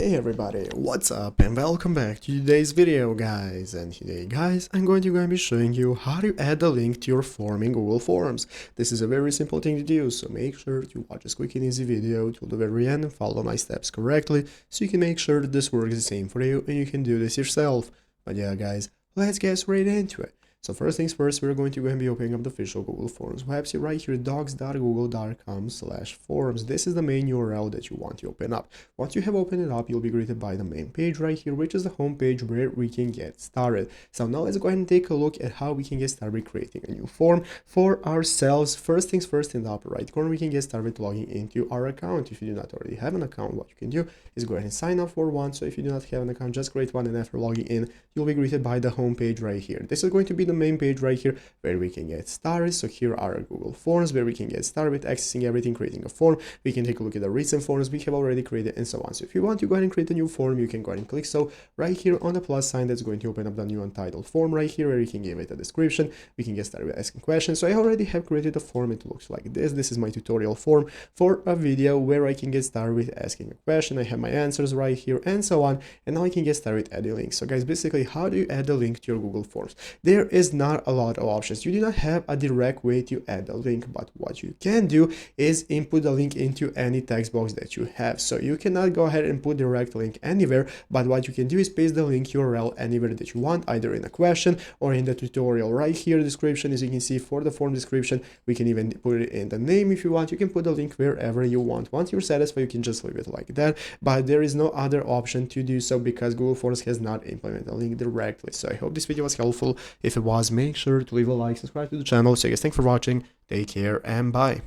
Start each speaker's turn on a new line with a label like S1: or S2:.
S1: Hey everybody, what's up and welcome back to today's video guys. And today guys, I'm going to be showing you how to add a link to your form in Google Forms. This is a very simple thing to do, so make sure to watch this quick and easy video till the very end and follow my steps correctly so you can make sure that this works the same for you and you can do this yourself. But yeah guys, let's get straight into it. So first things first, we're going to be opening up the official Google Forms website right here, docs.google.com/forms. This is the main URL that you want to open up. Once you have opened it up, you'll be greeted by the main page right here, which is the home page where we can get started. So now let's go ahead and take a look at how we can get started creating a new form for ourselves. First things first, in the upper right corner, we can get started logging into our account. If you do not already have an account, what you can do is go ahead and sign up for one. So if you do not have an account, just create one, and after logging in, you'll be greeted by the home page right here. This is going to be the main page right here where we can get started. So here are our Google Forms where we can get started with accessing everything, creating a form. We can take a look at the recent forms we have already created and so on. So if you want to go ahead and create a new form, you can go ahead and click so right here on the plus sign. That's going to open up the new untitled form right here where you can give it a description. We can get started with asking questions. So I already have created a form. It looks like this. This is my tutorial form for a video where I can get started with asking a question. I have my answers right here and so on. And now I can get started with adding links. So guys, basically, how do you add a link to your Google Forms? There is not a lot of options. You do not have a direct way to add a link, but what you can do is input the link into any text box that you have. So you cannot go ahead and put direct link anywhere, but what you can do is paste the link URL anywhere that you want, either in a question or in the tutorial right here. Description, as you can see, for the form description, we can even put it in the name if you want. You can put the link wherever you want. Once you're satisfied, you can just leave it like that, but there is no other option to do so because Google Forms has not implemented a link directly. So I hope this video was helpful. If it was, make sure to leave a like, subscribe to the channel. So I guess thanks for watching, take care, and bye.